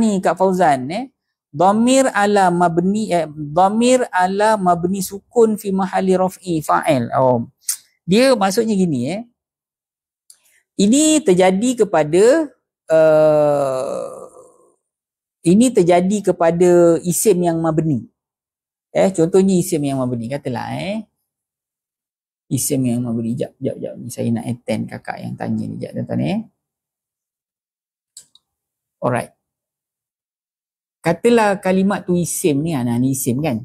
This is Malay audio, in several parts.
Ni Kak Fauzan dhamir ala mabni sukun fi mahalli raf'i fa'il. Dia maksudnya gini ini terjadi kepada isim yang mabni. Contohnya isim yang mabni, katalah isim yang mabni. Jap ni saya nak attend kakak yang tanya ni. Jap tuan-tuan Alright. Katalah kalimat tu isim ni, ni isim kan.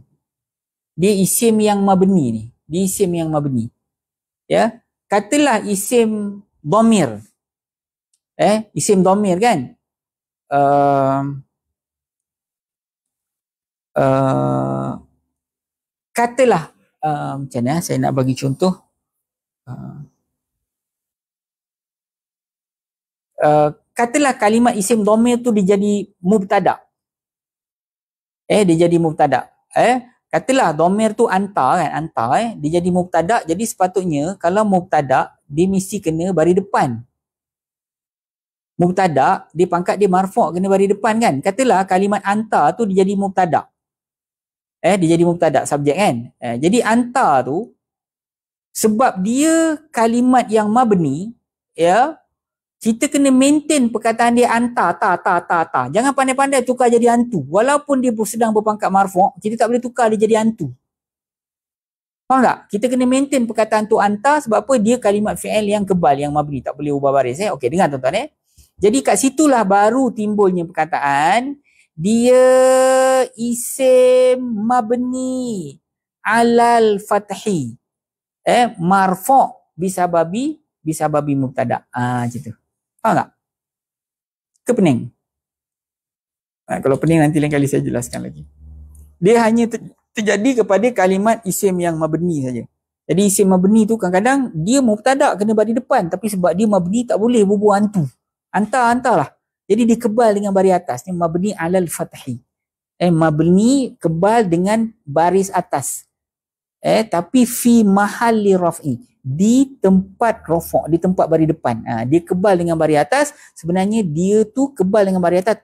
Dia isim yang mabni ni. Dia isim yang mabni. Ya. Katalah isim dhamir. Isim dhamir kan. Katalah macam mana saya nak bagi contoh. Katalah kalimat isim dhamir tu dia jadi mubtada. Dia jadi mubtada. Katalah dhamir tu anta kan, dia jadi mubtada. Jadi sepatutnya kalau mubtada dia mesti kena baris depan. Mubtada dia pangkat dia marfu' kena baris depan kan. Katalah kalimat anta tu dia jadi mubtada. Dia jadi mubtada subjek kan. Jadi anta tu sebab dia kalimat yang mabni, kita kena maintain perkataan dia anta, ta. Jangan pandai-pandai tukar jadi antu. Walaupun dia sedang berpangkat marfu', kita tak boleh tukar dia jadi antu. Faham tak? Kita kena maintain perkataan tu anta sebab apa? Dia kalimat fi'il yang kebal, yang mabni. Tak boleh ubah baris. Okey, dengar tuan-tuan Jadi kat situlah baru timbulnya perkataan dia isim mabni alal fathi. Marfu' bisababi mubtada. Macam tu. Faham tak? Ke pening? Kalau pening nanti lain kali saya jelaskan lagi. Dia hanya terjadi kepada kalimat isim yang mabni saja. Jadi isim mabni tu kadang-kadang dia mubtada kena baris depan, tapi sebab dia mabni tak boleh berbual antu. Anta lah. Jadi dia kebal dengan baris atas. Ni mabni alal fathi. Mabni kebal dengan baris atas. Tapi fi mahalli raf'i, di tempat rafa', di tempat baris depan. Dia kebal dengan baris atas, sebenarnya dia tu kebal dengan baris atas